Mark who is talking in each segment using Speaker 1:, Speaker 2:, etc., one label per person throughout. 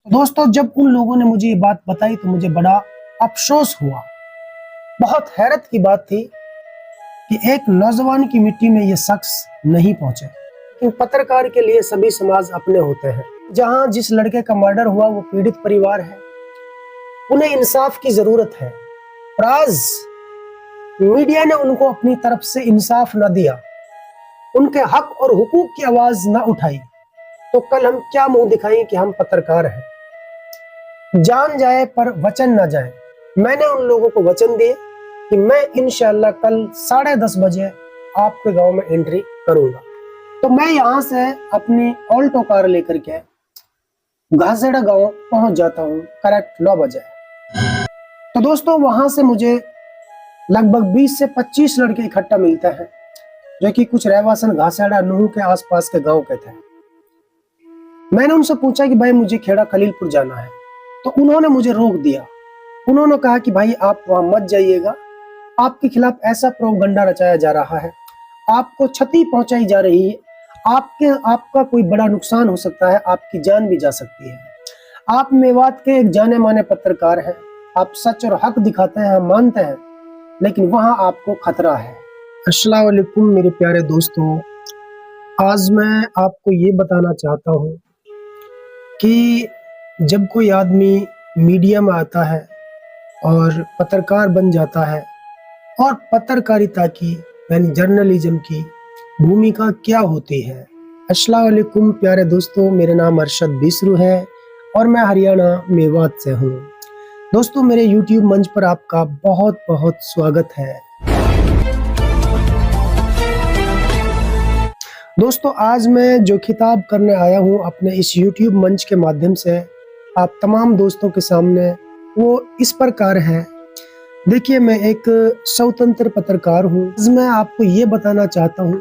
Speaker 1: दोस्तों, जब उन लोगों ने मुझे ये बात बताई तो मुझे बड़ा अफसोस हुआ। बहुत हैरत की बात थी कि एक नौजवान की मिट्टी में ये शख्स नहीं पहुंचे। लेकिन पत्रकार के लिए सभी समाज अपने होते हैं। जहां जिस लड़के का मर्डर हुआ वो पीड़ित परिवार है, उन्हें इंसाफ की जरूरत है। और आज मीडिया ने उनको अपनी तरफ से इंसाफ न दिया, उनके हक और हुकूक की आवाज न उठाई, तो कल हम क्या मुंह दिखाएं कि हम पत्रकार हैं। जान जाए पर वचन ना जाए। मैंने उन लोगों को वचन दिए कि मैं इंशाल्लाह कल 10:30 बजे आपके गांव में एंट्री करूंगा। तो मैं यहाँ से अपनी ऑल्टो कार लेकर के घासेड़ा गांव पहुंच जाता हूँ करेक्ट 9 बजे। तो दोस्तों, वहां से मुझे लगभग 20 से 25 लड़के इकट्ठा मिलते हैं, जो कि कुछ रहवासन घासेड़ा नूह के आसपास के गांव के थे। मैंने उनसे पूछा कि भाई मुझे खेड़ा खलीलपुर जाना है, तो उन्होंने मुझे रोक दिया। उन्होंने कहा कि भाई आप वहां मत जाइएगा, आपके खिलाफ ऐसा प्रोपगंडा रचाया जा रहा है, आपको क्षति पहुंचाई जा रही है, आपका कोई बड़ा नुकसान हो सकता है, आपकी जान भी जा सकती है। आप मेवात के एक जाने माने पत्रकार हैं, आप सच और हक दिखाते हैं, हम मानते हैं, लेकिन वहां आपको खतरा है। अस्सलाम वालेकुम मेरे प्यारे दोस्तों, आज मैं आपको ये बताना चाहता हूँ कि जब कोई आदमी मीडिया में आता है और पत्रकार बन जाता है, और पत्रकारिता की यानी जर्नलिज्म की भूमिका क्या होती है। अस्सलाम वालेकुम प्यारे दोस्तों, मेरा नाम अरशद बिसरू है और मैं हरियाणा मेवात से हूँ। दोस्तों, मेरे YouTube मंच पर आपका बहुत बहुत स्वागत है। दोस्तों, आज मैं जो खिताब करने आया हूँ अपने इस YouTube मंच के माध्यम से आप तमाम दोस्तों के सामने, वो इस प्रकार है। देखिए, मैं एक स्वतंत्र पत्रकार हूँ। मैं आपको ये बताना चाहता हूँ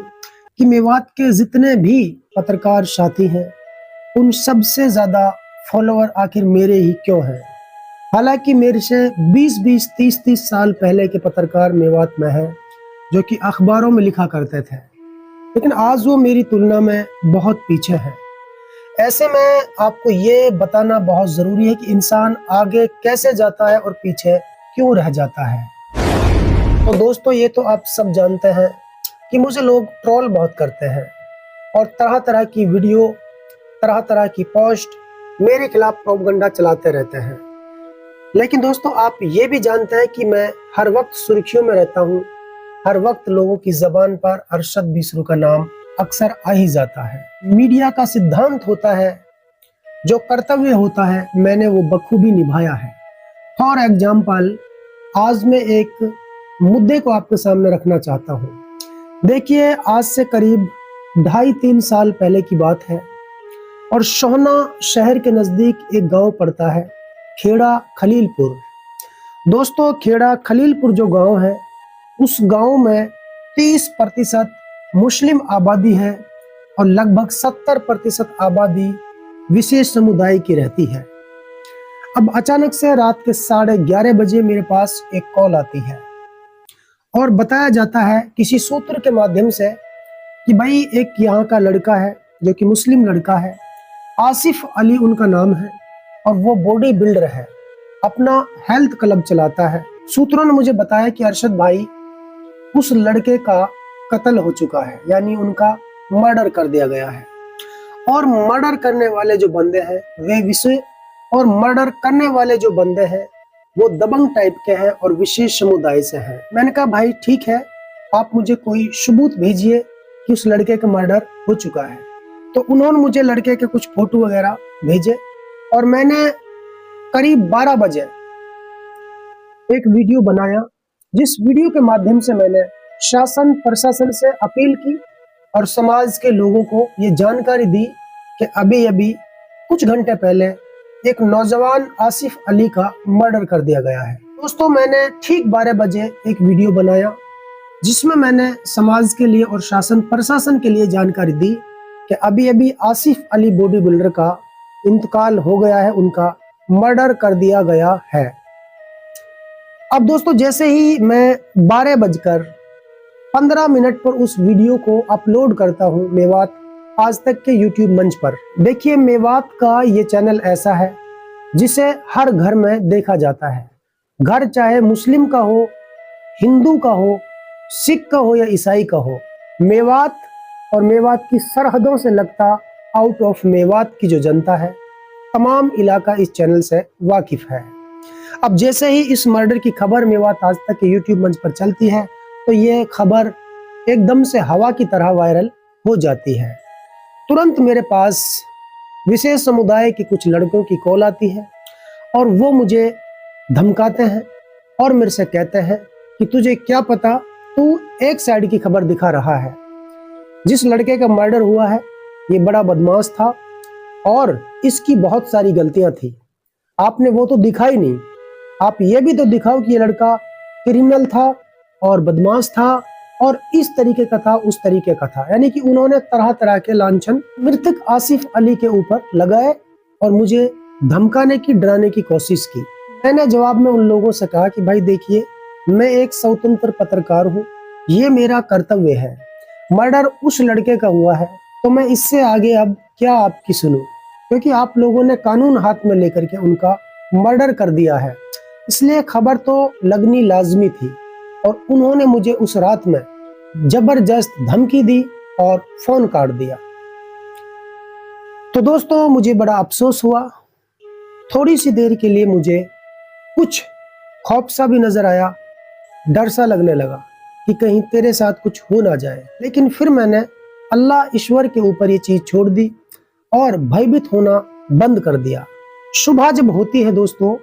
Speaker 1: कि मेवात के जितने भी पत्रकार साथी हैं, उन सबसे ज्यादा फॉलोअर आखिर मेरे ही क्यों हैं। हालांकि मेरे से 20-20, 30-30 साल पहले के पत्रकार मेवात में हैं, जो कि अखबारों में लिखा करते थे, लेकिन आज वो मेरी तुलना में बहुत पीछे है। ऐसे में आपको ये बताना बहुत जरूरी है कि इंसान आगे कैसे जाता है और पीछे क्यों रह जाता है। तो दोस्तों, ये तो आप सब जानते हैं कि मुझे लोग ट्रोल बहुत करते हैं और तरह तरह की वीडियो, तरह तरह की पोस्ट मेरे खिलाफ प्रोपगंडा चलाते रहते हैं। लेकिन दोस्तों, आप ये भी जानते हैं कि मैं हर वक्त सुर्खियों में रहता हूँ, हर वक्त लोगों की जबान पर अरशद बिसरू का नाम अक्सर आ ही जाता है। मीडिया का सिद्धांत होता है, जो कर्तव्य होता है, मैंने वो बखूबी निभाया है। फॉर एग्जाम्पल, आज मैं एक मुद्दे को आपके सामने रखना चाहता हूँ। देखिए, आज से करीब 2.5-3 साल पहले की बात है और सोहना शहर के नजदीक एक गांव पड़ता है, खेड़ा खलीलपुर। दोस्तों, खेड़ा खलीलपुर जो गांव है, उस गांव में 30% मुस्लिम आबादी है और लगभग 70% आबादी विशेष समुदाय की रहती है। अब अचानक से रात के 11:30 बजे मेरे पास एक कॉल आती है और बताया जाता है किसी सूत्र के माध्यम से कि भाई एक यहाँ का लड़का है, जो कि मुस्लिम लड़का है, आसिफ अली उनका नाम है, और वो बॉडी बिल्डर है, अपना हेल्थ क्लब चलाता है। सूत्रों ने मुझे बताया कि अरशद भाई, उस लड़के का कत्ल हो चुका है, यानी उनका मर्डर कर दिया गया है, और मर्डर करने वाले जो बंदे हैं वो दबंग टाइप के हैं और विशेष समुदाय से हैं। मैंने कहा भाई ठीक है, आप मुझे कोई सबूत भेजिए कि उस लड़के का मर्डर हो चुका है। तो उन्होंने मुझे लड़के के कुछ फोटो वगैरह भेजे और मैंने करीब 12 बजे एक वीडियो बनाया, जिस वीडियो के माध्यम से मैंने शासन प्रशासन से अपील की और समाज के लोगों को ये जानकारी दी कि अभी अभी कुछ घंटे पहले एक नौजवान आसिफ अली का मर्डर कर दिया गया है। दोस्तों, मैंने ठीक 12 बजे एक वीडियो बनाया, जिसमें मैंने समाज के लिए और शासन प्रशासन के लिए जानकारी दी कि अभी अभी आसिफ अली बॉडी बिल्डर का इंतकाल हो गया है, उनका मर्डर कर दिया गया है। अब दोस्तों, जैसे ही मैं 12:15 पर उस वीडियो को अपलोड करता हूं मेवात आज तक के YouTube मंच पर। देखिए, मेवात का ये चैनल ऐसा है जिसे हर घर में देखा जाता है। घर चाहे मुस्लिम का हो, हिंदू का हो, सिख का हो या ईसाई का हो, मेवात और मेवात की सरहदों से लगता आउट ऑफ मेवात की जो जनता है, तमाम इलाका इस चैनल से वाकिफ है। अब जैसे ही इस मर्डर की खबर मेवात आज तक के यूट्यूब मंच पर चलती है तो ये खबर एकदम से हवा की तरह वायरल हो जाती है। तुरंत मेरे पास विशेष समुदाय के कुछ लड़कों की कॉल आती है और वो मुझे धमकाते हैं और मेरे से कहते हैं कि तुझे क्या पता, तू एक साइड की खबर दिखा रहा है। जिस लड़के का मर्डर हुआ है ये बड़ा बदमाश था और इसकी बहुत सारी गलतियां थी, आपने वो तो दिखा ही नहीं, आप ये भी तो दिखाओ कि ये लड़का क्रिमिनल था और बदमाश था और इस तरीके का था, उस तरीके का था। यानी कि उन्होंने तरह तरह के लांछन मृतक आसिफ अली के ऊपर लगाए और मुझे धमकाने की, डराने की कोशिश की। मैंने जवाब में उन लोगों से कहा कि भाई देखिए, मैं एक स्वतंत्र पत्रकार हूँ, ये मेरा कर्तव्य है। मर्डर उस लड़के का हुआ है तो मैं इससे आगे अब क्या आपकी सुनूं, क्योंकि आप लोगों ने कानून हाथ में लेकर के उनका मर्डर कर दिया है, इसलिए खबर तो लगनी लाजमी थी। और उन्होंने मुझे उस रात में जबरदस्त धमकी दी और फोन काट दिया। तो दोस्तों मुझे बड़ा अफसोस हुआ। थोड़ी सी देर के लिए मुझे कुछ खौफ सा भी नजर आया, डर सा लगने लगा कि कहीं तेरे साथ कुछ हो ना जाए। लेकिन फिर मैंने अल्लाह ईश्वर के ऊपर ये चीज छोड़ दी और भयभीत होना बंद कर दिया। सुबह जब होती है दोस्तों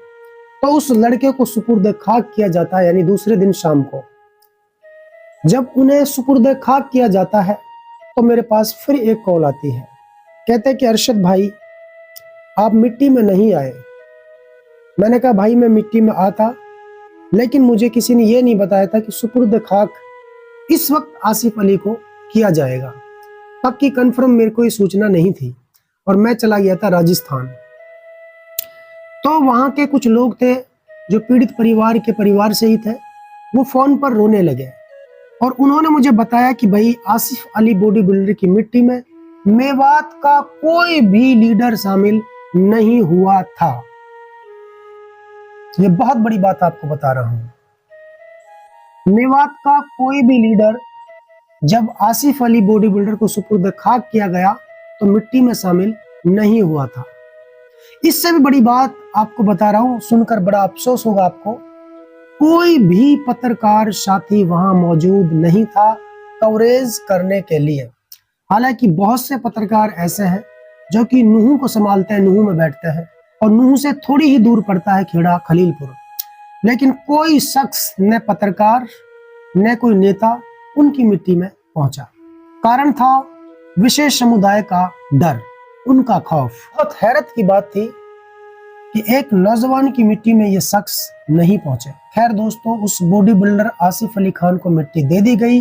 Speaker 1: तो उस लड़के को सुपुर्द खाक किया जाता है, यानी दूसरे दिन शाम को जब उन्हें सुपुर्द खाक किया जाता है तो मेरे पास फिर एक कॉल आती है। कहते हैं कि अरशद भाई आप मिट्टी में नहीं आए। मैंने कहा भाई मैं मिट्टी में आता, लेकिन मुझे किसी ने ये नहीं बताया था कि सुपुर्द खाक इस वक्त आसिफ अली को किया जाएगा। पक्की कंफर्म मेरे को ये सूचना नहीं थी और मैं चला गया था राजस्थान। तो वहां के कुछ लोग थे जो पीड़ित परिवार के परिवार से ही थे, वो फोन पर रोने लगे और उन्होंने मुझे बताया कि भाई आसिफ अली बॉडी बिल्डर की मिट्टी में मेवात का कोई भी लीडर शामिल नहीं हुआ था। ये बहुत बड़ी बात आपको बता रहा हूं। मेवात का कोई भी लीडर जब आसिफ अली बॉडी बिल्डर को सुपुर्द खाक किया गया तो मिट्टी में शामिल नहीं हुआ था। इससे भी बड़ी बात आपको बता रहा हूं, सुनकर बड़ा अफसोस होगा आपको, कोई भी पत्रकार साथी वहां मौजूद नहीं था कवरेज करने के लिए। हालांकि बहुत से पत्रकार ऐसे हैं जो कि नूह को संभालते हैं, नूह में बैठते हैं और नूह से थोड़ी ही दूर पड़ता है खेड़ा खलीलपुर, लेकिन कोई शख्स न पत्रकार न कोई नेता उनकी मिट्टी में पहुंचा। कारण था विशेष समुदाय का डर, उनका खौफ। बहुत हैरत की बात थी कि एक नौजवान की मिट्टी में ये शख्स नहीं पहुंचे। खैर दोस्तों, उस बॉडी बिल्डर आसिफ अली खान को मिट्टी दे दी गई,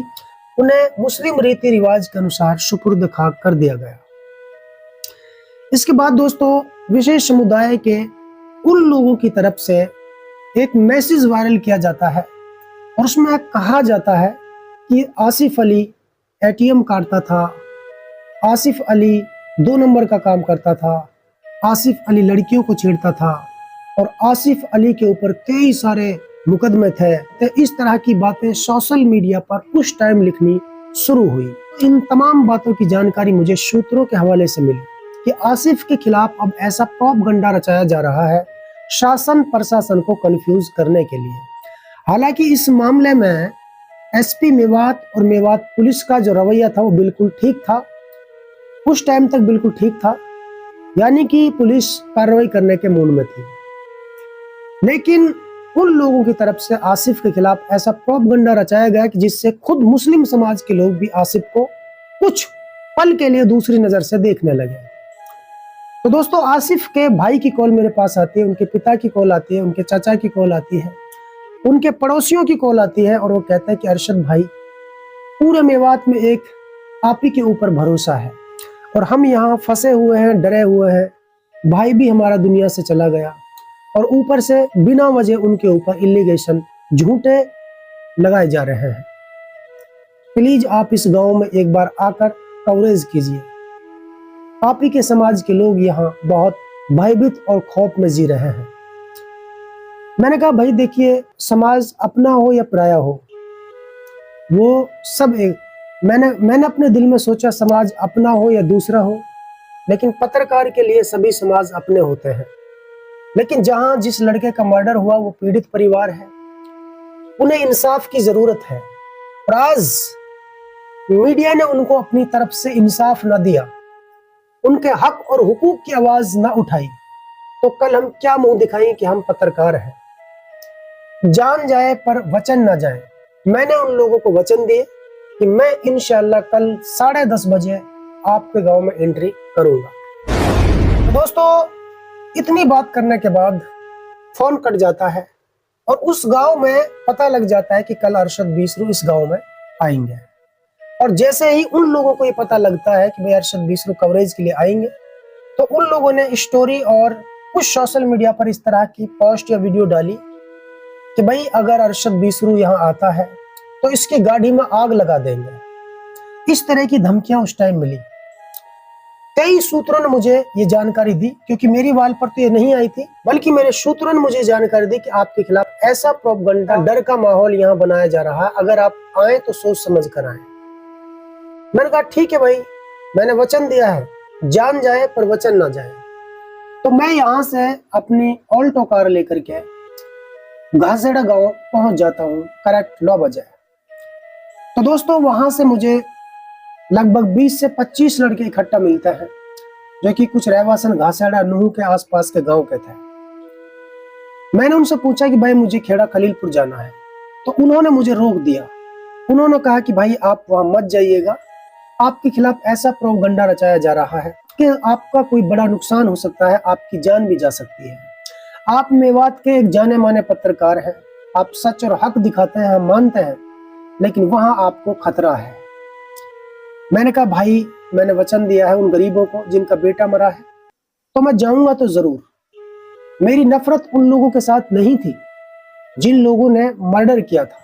Speaker 1: उन्हें मुस्लिम रीति रिवाज के अनुसार सुपुर्द खाक कर दिया गया। इसके बाद दोस्तों विशेष समुदाय के उन लोगों की तरफ से एक मैसेज वायरल किया जाता है और उसमें कहा जाता है कि आसिफ अली एटीएम काटता था, आसिफ अली 2 नंबर का काम करता था, आसिफ अली लड़कियों को छेड़ता था और आसिफ अली के ऊपर कई सारे मुकदमे थे। तो इस तरह की बातें सोशल मीडिया पर उस टाइम लिखनी शुरू हुई। इन तमाम बातों की जानकारी मुझे सूत्रों के हवाले से मिली कि आसिफ के खिलाफ अब ऐसा प्रोपगंडा रचाया जा रहा है शासन प्रशासन को कंफ्यूज करने के लिए। हालांकि इस मामले में एसपी मेवात और मेवात पुलिस का जो रवैया था वो बिल्कुल ठीक था, उस टाइम तक बिल्कुल ठीक था, यानी कि पुलिस कार्रवाई करने के मूड में थी। लेकिन उन लोगों की तरफ से आसिफ के खिलाफ ऐसा प्रोपगंडा रचाया गया कि जिससे खुद मुस्लिम समाज के लोग भी आसिफ को कुछ पल के लिए दूसरी नजर से देखने लगे। तो दोस्तों आसिफ के भाई की कॉल मेरे पास आती है, उनके पिता की कॉल आती है, उनके चाचा की कॉल आती है, उनके पड़ोसियों की कॉल आती है और वो कहते हैं कि अरशद भाई पूरे मेवात में एक आप ही के ऊपर भरोसा है और हम यहाँ फंसे हुए हैं, डरे हुए हैं, भाई भी हमारा दुनिया से चला गया और ऊपर से बिना वजह उनके ऊपर इलीगेशन झूठे लगाए जा रहे हैं। प्लीज आप इस गांव में एक बार आकर कवरेज कीजिए। आप ही के समाज के लोग यहाँ बहुत भयभीत और खौफ में जी रहे हैं। मैंने कहा भाई देखिए, समाज अपना हो या पराया हो, वो सब एक, मैंने अपने दिल में सोचा समाज अपना हो या दूसरा हो, लेकिन पत्रकार के लिए सभी समाज अपने होते हैं। लेकिन जहां जिस लड़के का मर्डर हुआ वो पीड़ित परिवार है, उन्हें इंसाफ की जरूरत है। और आज मीडिया ने उनको अपनी तरफ से इंसाफ न दिया, उनके हक और हुकूक की आवाज न उठाई, तो कल हम क्या मुंह दिखाएं कि हम पत्रकार हैं। जान जाए पर वचन न जाए। मैंने उन लोगों को वचन दिए कि मैं इंशाल्लाह कल 10:30 बजे आपके गांव में एंट्री करूंगा। तो दोस्तों, इतनी बात करने के बाद फोन कट जाता है और उस गांव में पता लग जाता है कि कल अरशद बीसरू इस गांव में आएंगे। और जैसे ही उन लोगों को ये पता लगता है कि भाई अरशद बीसरू कवरेज के लिए आएंगे, तो उन लोगों ने स्टोरी और कुछ सोशल मीडिया पर इस तरह की पोस्ट या वीडियो डाली कि भाई अगर अरशद बीसरू यहाँ आता है तो इसकी गाड़ी में आग लगा देंगे। इस तरह की धमकियां उस टाइम मिली। कई सूत्रों ने मुझे ये जानकारी दी, क्योंकि मेरी वाल पर तो ये नहीं आई थी, बल्कि मेरे सूत्रों ने मुझे जानकारी दी कि आपके खिलाफ ऐसा प्रोपगंडा, डर का माहौल यहाँ बनाया जा रहा है, अगर आप आए तो सोच समझ कर आए। मैंने कहा ठीक है भाई, मैंने वचन दिया है, जान जाए पर वचन ना जाए। तो मैं यहाँ से अपनी ऑल्टो कार लेकर के घासेड़ा गांव पहुंच जाता हूँ करेक्ट 9 बजे। तो दोस्तों, वहां से मुझे लगभग 20 से 25 लड़के इकट्ठा मिलते हैं, जो कि कुछ रहवासन घासेड़ा नूह के आसपास के गांव के थे। मैंने उनसे पूछा कि भाई मुझे खेड़ा खलीलपुर जाना है, तो उन्होंने मुझे रोक दिया। उन्होंने कहा कि भाई आप वहां मत जाइएगा, आपके खिलाफ ऐसा प्रोपगंडा रचाया जा रहा है कि आपका कोई बड़ा नुकसान हो सकता है, आपकी जान भी जा सकती है। आप मेवात के एक जाने माने पत्रकार हैं, आप सच और हक दिखाते हैं, हम मानते हैं, लेकिन वहां आपको खतरा है। मैंने कहा भाई, मैंने वचन दिया है उन गरीबों को जिनका बेटा मरा है, तो मैं जाऊंगा तो जरूर। मेरी नफरत उन लोगों के साथ नहीं थी जिन लोगों ने मर्डर किया था,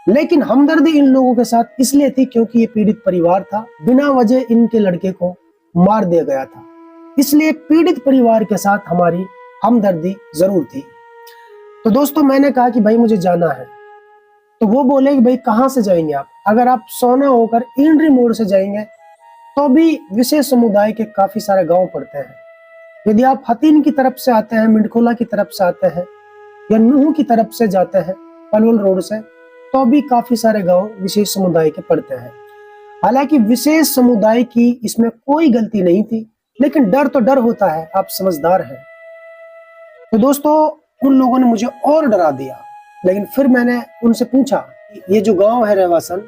Speaker 1: लेकिन हमदर्दी इन लोगों के साथ इसलिए थी क्योंकि ये पीड़ित परिवार था, बिना वजह इनके लड़के को मार दिया गया था, इसलिए पीड़ित परिवार के साथ हमारी हमदर्दी जरूर थी। तो दोस्तों, मैंने कहा कि भाई मुझे जाना है। तो वो बोले कि भाई कहाँ से जाएंगे आप? अगर आप सोना होकर इंड्री मोड़ से जाएंगे तो भी विशेष समुदाय के काफी सारे गांव पड़ते हैं। यदि आप हतीन की तरफ से आते हैं, मिंडखोला की तरफ से आते हैं, या नूह की तरफ से जाते हैं पलवल रोड से, तो भी काफी सारे गांव विशेष समुदाय के पड़ते हैं। हालांकि विशेष समुदाय की इसमें कोई गलती नहीं थी, लेकिन डर तो डर होता है, आप समझदार हैं। तो दोस्तों, उन लोगों ने मुझे और डरा दिया। लेकिन फिर मैंने उनसे पूछा, ये जो गांव है रहवासन,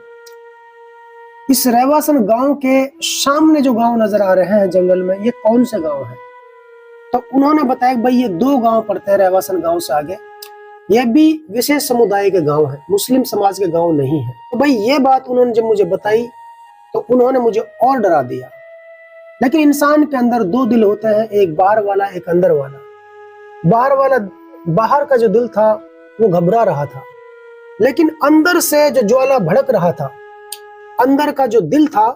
Speaker 1: इस रहवासन गांव के सामने जो गांव नजर आ रहे हैं जंगल में, ये कौन से गांव है? तो उन्होंने बताया कि भाई ये 2 गांव पड़ते हैं रहवासन गांव से आगे, ये भी विशेष समुदाय के गांव है, मुस्लिम समाज के गांव नहीं है। तो भाई ये बात उन्होंने जब मुझे बताई तो उन्होंने मुझे और डरा दिया। लेकिन इंसान के अंदर 2 दिल होते हैं, एक बाहर वाला, एक अंदर वाला। बाहर का जो दिल था वो घबरा रहा था, लेकिन अंदर से जो ज्वाला भड़क रहा था, अंदर का जो दिल था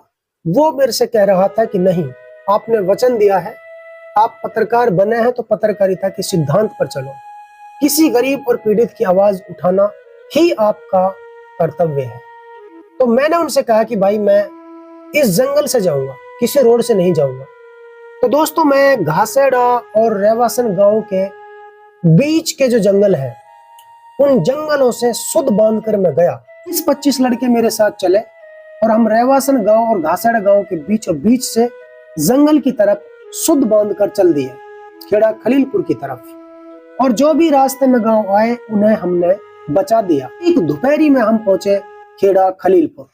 Speaker 1: वो मेरे से कह रहा था कि नहीं, आपने वचन दिया है, आप पत्रकार बने हैं तो पत्रकारिता के सिद्धांत पर चलो, किसी गरीब और पीड़ित की आवाज उठाना ही आपका कर्तव्य है। तो मैंने उनसे कहा कि भाई मैं इस जंगल से जाऊंगा, किसी रोड से नहीं जाऊंगा। तो दोस्तों, मैं घासेड़ा और रहवासन गांव के बीच के जो जंगल है, उन जंगलों से सुध बांधकर मैं गया। 20-25 लड़के मेरे साथ चले और हम रहवासन गांव और घासेड़ा गांव के बीचों बीच से जंगल की तरफ सुध बांधकर चल दिए, खेड़ा खलीलपुर की तरफ। और जो भी रास्ते में गांव आए उन्हें हमने बचा दिया। एक दोपहरी में हम पहुंचे खेड़ा खलीलपुर।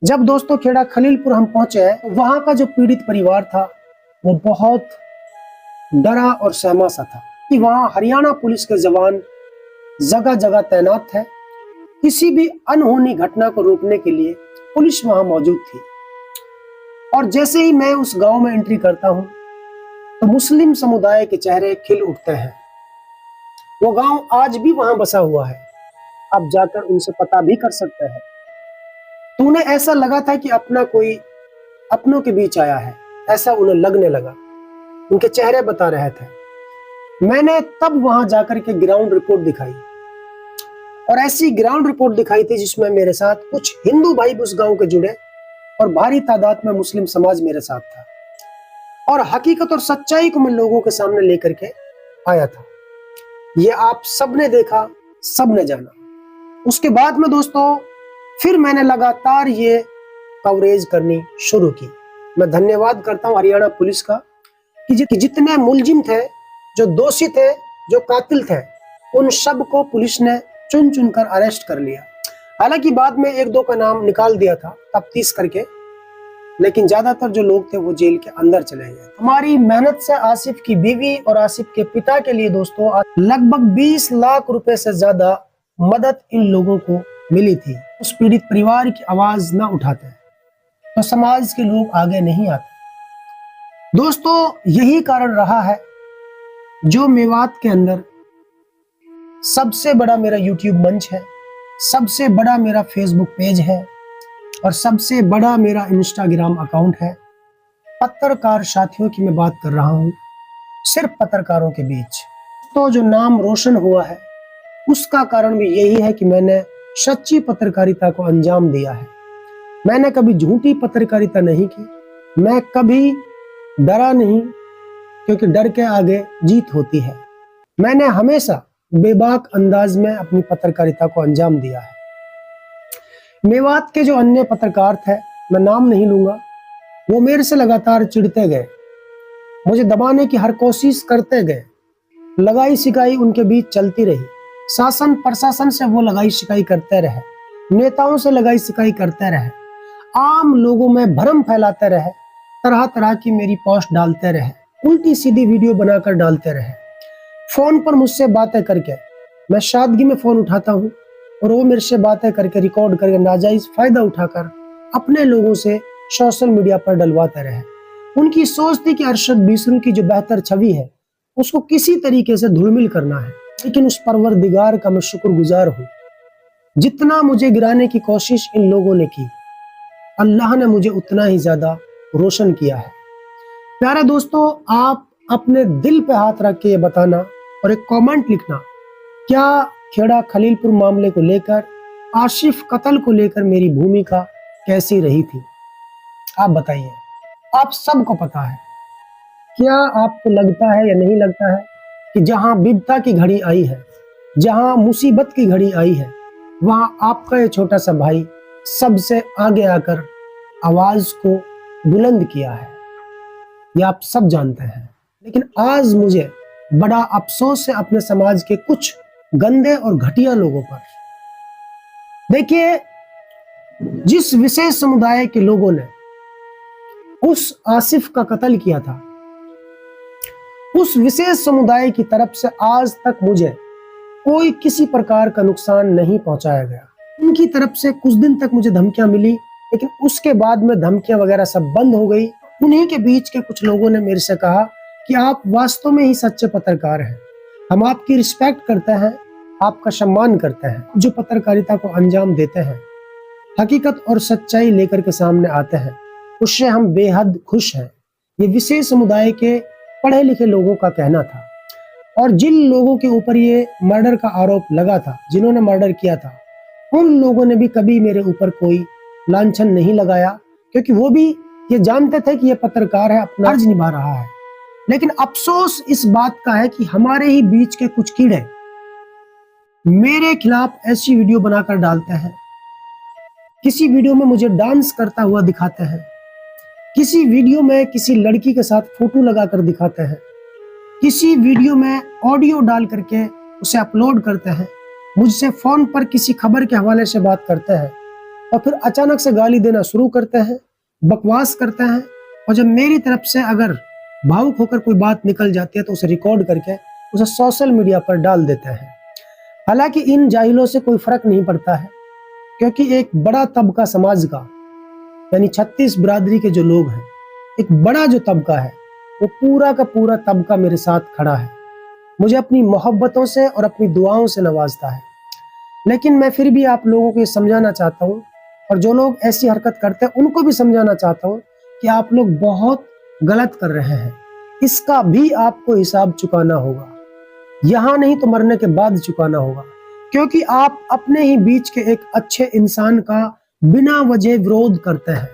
Speaker 1: जब दोस्तों खेड़ा खलीलपुर हम पहुंचे, वहां का जो पीड़ित परिवार था वो बहुत डरा और सहमा सा था कि वहां हरियाणा पुलिस के जवान जगह जगह तैनात थे। किसी भी अनहोनी घटना को रोकने के लिए पुलिस वहां मौजूद थी। और जैसे ही मैं उस गांव में एंट्री करता हूं तो मुस्लिम समुदाय के चेहरे खिल उठते हैं। वो गांव आज भी वहां बसा हुआ है, आप जाकर उनसे पता भी कर सकते हैं। तो उन्हें ऐसा लगा था कि अपना कोई अपनों के बीच आया है, ऐसा उन्हें लगने लगा। उनके चेहरे बता रहे थे। मैंने तब वहां जाकर के ग्राउंड रिपोर्ट दिखाई, और ऐसी ग्राउंड रिपोर्ट दिखाई थी जिसमें मेरे साथ कुछ हिंदू भाई उस गांव के जुड़े और भारी तादाद में मुस्लिम समाज मेरे साथ था, और हकीकत और सच्चाई को मैं लोगों के सामने लेकर के आया था। ये आप सबने देखा, सबने जाना। उसके बाद में दोस्तों फिर मैंने लगातार ये कवरेज करनी शुरू की। मैं धन्यवाद करता हूं हरियाणा पुलिस का कि जितने मुलजिम थे, जो दोषी थे, जो कातिल थे, उन सब को पुलिस ने चुन चुन कर अरेस्ट कर लिया। हालांकि बाद में एक दो का नाम निकाल दिया था तफ्तीश करके, लेकिन ज्यादातर जो लोग थे वो जेल के अंदर चले गए। हमारी मेहनत से आसिफ की बीवी और आसिफ के पिता के लिए दोस्तों लगभग 20 लाख रुपए से ज्यादा मदद इन लोगों को मिली थी। उस पीड़ित परिवार की आवाज ना उठाते तो समाज के लोग आगे नहीं आते। दोस्तों यही कारण रहा है जो मेवात के अंदर सबसे बड़ा मेरा यूट्यूब मंच है, सबसे बड़ा मेरा फेसबुक पेज है और सबसे बड़ा मेरा इंस्टाग्राम अकाउंट है। पत्रकार साथियों की मैं बात कर रहा हूं, सिर्फ पत्रकारों के बीच। तो जो नाम रोशन हुआ है उसका कारण भी यही है कि मैंने सच्ची पत्रकारिता को अंजाम दिया है। मैंने कभी झूठी पत्रकारिता नहीं की, मैं कभी डरा नहीं, क्योंकि डर के आगे जीत होती है। मैंने हमेशा बेबाक अंदाज में अपनी पत्रकारिता को अंजाम दिया है। मेवात के जो अन्य पत्रकार थे, मैं नाम नहीं लूंगा, वो मेरे से लगातार चिढ़ते गए, मुझे दबाने की हर कोशिश करते गए। लगाई शिकाई उनके बीच चलती रही। शासन प्रशासन से वो लगाई शिकाई करते रहे, नेताओं से लगाई शिकाई करते रहे, आम लोगों में भ्रम फैलाते रहे, तरह तरह की मेरी पोस्ट डालते रहे, उल्टी सीधी वीडियो बनाकर डालते रहे। फोन पर मुझसे बातें करके, मैं सादगी में फोन उठाता हूँ और वो मेरे से बातें करके रिकॉर्ड करके नाजायज फायदा उठाकर अपने लोगों से सोशल मीडिया पर डलवाते रहे। उनकी सोच थी कि अरशद बीसरू की जो बेहतर छवि है उसको किसी तरीके से धूमिल करना है। लेकिन उस परवरदिगार का मैं शुक्रगुजार हूँ, जितना मुझे गिराने की कोशिश इन लोगों ने की, अल्लाह ने मुझे उतना ही ज्यादा रोशन किया है। प्यारे दोस्तों, आप अपने दिल पे हाथ रख के ये बताना और एक कमेंट लिखना, क्या खेड़ा खलीलपुर मामले को लेकर, आसिफ कत्ल को लेकर मेरी भूमिका कैसी रही थी? आप बताइए। आप सबको पता है। क्या आपको लगता है या नहीं लगता है कि जहां विपदा की घड़ी आई है, जहां मुसीबत की घड़ी आई है, वहां आपका ये छोटा सा भाई सबसे आगे आकर आवाज को बुलंद किया है? ये आप सब जानते हैं। लेकिन आज मुझे बड़ा अफसोस है अपने समाज के कुछ गंदे और घटिया लोगों पर। देखिए, जिस विशेष समुदाय के लोगों ने उस आसिफ का कत्ल किया था, उस विशेष समुदाय की तरफ से आज तक मुझे कोई किसी प्रकार का नुकसान नहीं पहुंचाया गया। उनकी तरफ से कुछ दिन तक मुझे धमकियां मिली, लेकिन उसके बाद में धमकियां वगैरह सब बंद हो गई। उन्हीं के बीच के कुछ लोगों ने मेरे से कहा कि आप वास्तव में ही सच्चे पत्रकार हैं, हम आपकी रिस्पेक्ट करते हैं, आपका सम्मान करते हैं, जो पत्रकारिता को अंजाम देते हैं, हकीकत और सच्चाई लेकर के सामने आते हैं, उससे हम बेहद खुश हैं। ये विशेष समुदाय के पढ़े लिखे लोगों का कहना था। और जिन लोगों के ऊपर ये मर्डर का आरोप लगा था, जिन्होंने मर्डर किया था, उन लोगों ने भी कभी मेरे ऊपर कोई लांछन नहीं लगाया, क्योंकि वो भी ये जानते थे कि ये पत्रकार है, अपना फर्ज निभा रहा है। लेकिन अफसोस इस बात का है कि हमारे ही बीच के कुछ कीड़े मेरे खिलाफ ऐसी वीडियो बनाकर डालते हैं। किसी वीडियो में मुझे डांस करता हुआ दिखाते हैं, किसी वीडियो में किसी लड़की के साथ फोटो लगाकर दिखाते हैं, किसी वीडियो में ऑडियो डाल करके उसे अपलोड करते हैं, मुझसे फोन पर किसी खबर के हवाले से बात करते हैं और फिर अचानक से गाली देना शुरू करते हैं, बकवास करते हैं। और जब मेरी तरफ से अगर भावुक होकर कोई बात निकल जाती है तो उसे रिकॉर्ड करके उसे सोशल मीडिया पर डाल देते हैं। हालांकि इन जाहिलों से कोई फर्क नहीं पड़ता है, क्योंकि एक बड़ा तबका समाज का, यानी 36 बिरादरी के जो लोग हैं, एक बड़ा जो तबका है, वो पूरा का पूरा तबका मेरे साथ खड़ा है, मुझे अपनी मोहब्बतों से और अपनी दुआओं से नवाजता है। लेकिन मैं फिर भी आप लोगों को ये समझाना चाहता हूँ, और जो लोग ऐसी हरकत करते हैं उनको भी समझाना चाहता हूँ कि आप लोग बहुत गलत कर रहे हैं। इसका भी आपको हिसाब चुकाना होगा। यहाँ नहीं तो मरने के बाद चुकाना होगा, क्योंकि आप अपने ही बीच के एक अच्छे इंसान का बिना वजह विरोध करते हैं,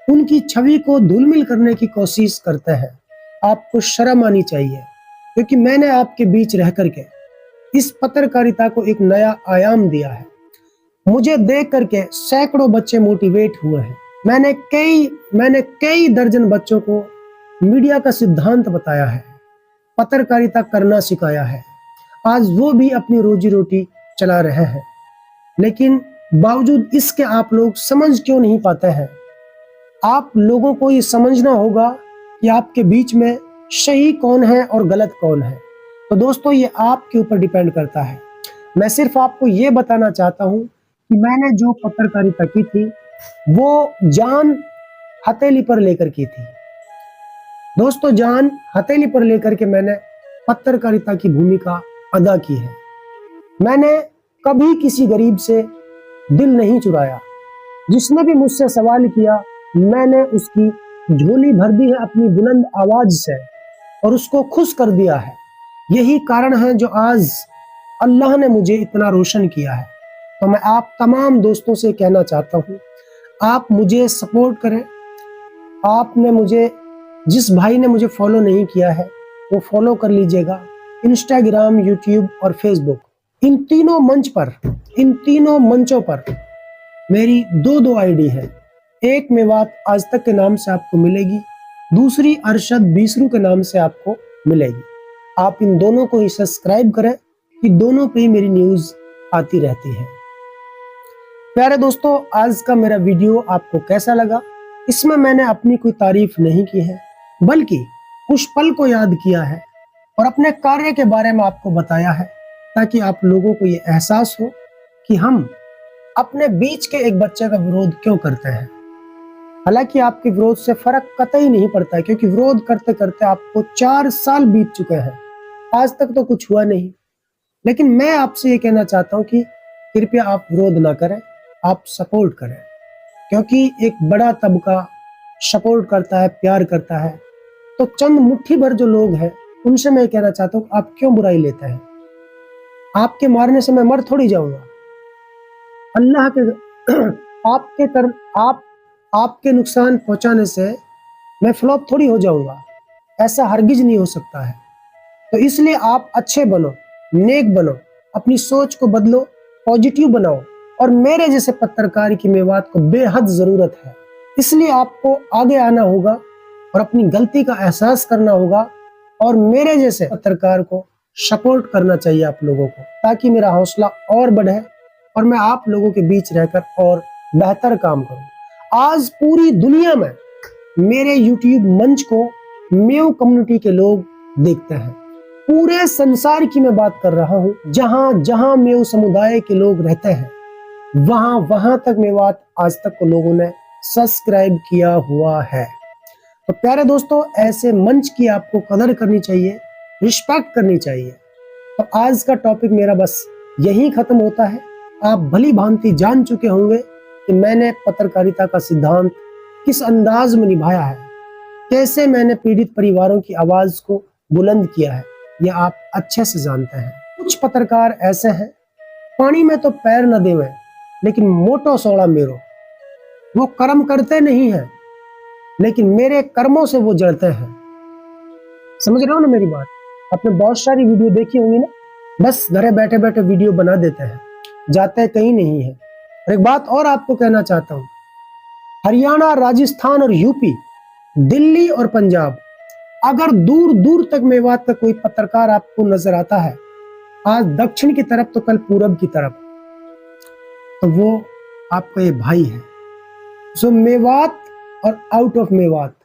Speaker 1: उनकी छवि को धूलमिल करने की कोशिश करते हैं। आपको शर्म आनी चाहिए, क्योंकि मैंने आपके बीच रह करके इस पत्रकारिता को एक नया आयाम दिया है। मुझे देख करके सैकड़ों बच्चे मोटिवेट हुए हैं। मैंने कई दर्जन बच्चों को मीडिया का सिद्धांत बताया है, पत्रकारिता करना सिखाया है। आज वो भी अपनी रोजी रोटी चला रहे हैं, लेकिन बावजूद इसके आप लोग समझ क्यों नहीं पाते हैं? आप लोगों को ये समझना होगा कि आपके बीच में सही कौन है और गलत कौन है। तो दोस्तों, ये आपके ऊपर डिपेंड करता है। मैं सिर्फ आपको ये बताना चाहता हूँ कि मैंने जो पत्रकारिता की थी वो जान हथेली पर लेकर की थी। दोस्तों, जान हथेली पर लेकर के मैंने पत्रकारिता की भूमिका अदा की है। मैंने कभी किसी गरीब से दिल नहीं चुराया। जिसने भी मुझसे सवाल किया, मैंने उसकी झोली भर दी है अपनी बुलंद आवाज से और उसको खुश कर दिया है। यही कारण है जो आज अल्लाह ने मुझे इतना रोशन किया है। तो मैं आप तमाम दोस्तों से कहना चाहता हूँ, आप मुझे सपोर्ट करें। आपने मुझे, जिस भाई ने मुझे फॉलो नहीं किया है वो फॉलो कर लीजिएगा। इंस्टाग्राम, यूट्यूब और फेसबुक, इन तीनों मंचों पर मेरी दो आईडी है। एक मेवात आज तक के नाम से आपको मिलेगी, दूसरी अरशद बीसरू के नाम से आपको मिलेगी। आप इन दोनों को ही सब्सक्राइब करें कि दोनों पे ही मेरी न्यूज आती रहती है। प्यारे दोस्तों, आज का मेरा वीडियो आपको कैसा लगा? इसमें मैंने अपनी कोई तारीफ नहीं की है, बल्कि उस पल को याद किया है और अपने कार्य के बारे में आपको बताया है, ताकि आप लोगों को ये एहसास हो कि हम अपने बीच के एक बच्चे का विरोध क्यों करते हैं। हालांकि आपके विरोध से फर्क कतई नहीं पड़ता है, क्योंकि विरोध करते करते आपको 4 साल बीत चुके हैं, आज तक तो कुछ हुआ नहीं। लेकिन मैं आपसे ये कहना चाहता हूँ कि कृपया आप विरोध ना करें, आप सपोर्ट करें, क्योंकि एक बड़ा तबका सपोर्ट करता है, प्यार करता है। तो चंद मुट्ठी भर जो लोग हैं उनसे मैं कहना चाहता हूँ, आप क्यों बुराई लेते हैं? आपके मारने से मैं मर थोड़ी जाऊंगा। अल्लाह के आपके नुकसान पहुंचाने से मैं फ्लॉप थोड़ी हो जाऊंगा, ऐसा हरगिज नहीं हो सकता है। तो इसलिए आप अच्छे बनो, नेक बनो, अपनी सोच को बदलो, पॉजिटिव बनाओ। और मेरे जैसे पत्रकार की मेवात को बेहद जरूरत है। इसलिए आपको आगे आना होगा और अपनी गलती का एहसास करना होगा और मेरे जैसे पत्रकार को सपोर्ट करना चाहिए आप लोगों को, ताकि मेरा हौसला और बढ़े और मैं आप लोगों के बीच रहकर और बेहतर काम करूं। आज पूरी दुनिया में मेरे YouTube मंच को मेव कम्युनिटी के लोग देखते हैं। पूरे संसार की मैं बात कर रहा हूं, जहां जहां मेव समुदाय के लोग रहते हैं, वहां तक मेवात आज तक को लोगों ने सब्सक्राइब किया हुआ है। तो प्यारे दोस्तों, ऐसे मंच की आपको कदर करनी चाहिए, रिस्पेक्ट करनी चाहिए। तो आज का टॉपिक मेरा बस यही खत्म होता है। आप भली भांति जान चुके होंगे कि मैंने पत्रकारिता का सिद्धांत किस अंदाज में निभाया है, कैसे मैंने पीड़ित परिवारों की आवाज को बुलंद किया है, ये आप अच्छे से जानते हैं। कुछ पत्रकार ऐसे हैं, पानी में तो पैर न देवे लेकिन मोटो सोड़ा मेरो। वो कर्म करते नहीं हैं, लेकिन मेरे कर्मों से वो जड़ते हैं। समझ रहे हो ना मेरी बात? आपने बहुत सारी वीडियो देखी होंगी ना, बस घरे बैठे बैठे वीडियो बना देते हैं, जाते कहीं नहीं है। और एक बात और आपको कहना चाहता हूँ, हरियाणा, राजस्थान और यूपी, दिल्ली और पंजाब, अगर दूर दूर तक मेवात का कोई पत्रकार आपको नजर आता है, आज दक्षिण की तरफ तो कल पूरब की तरफ, तो वो आपका ये भाई है। जो मेवात और आउट ऑफ मेवात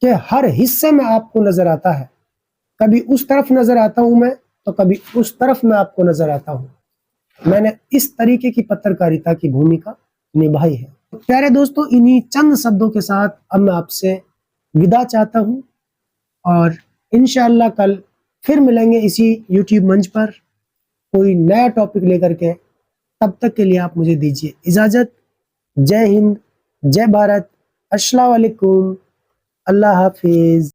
Speaker 1: के हर हिस्से में आपको नजर आता है। कभी उस तरफ नजर आता हूं मैं, तो कभी उस तरफ में आपको नजर आता हूं। मैंने इस तरीके की पत्रकारिता की भूमिका निभाई है। तो प्यारे दोस्तों, इन्हीं चंद शब्दों के साथ अब मैं आपसे विदा चाहता हूं और इंशाअल्लाह कल फिर मिलेंगे इसी YouTube मंच पर कोई नया टॉपिक लेकर के। तब तक के लिए आप मुझे दीजिए इजाजत। जय हिंद, जय भारत, अस्सलाम वालेकुम, अल्लाह हाफिज।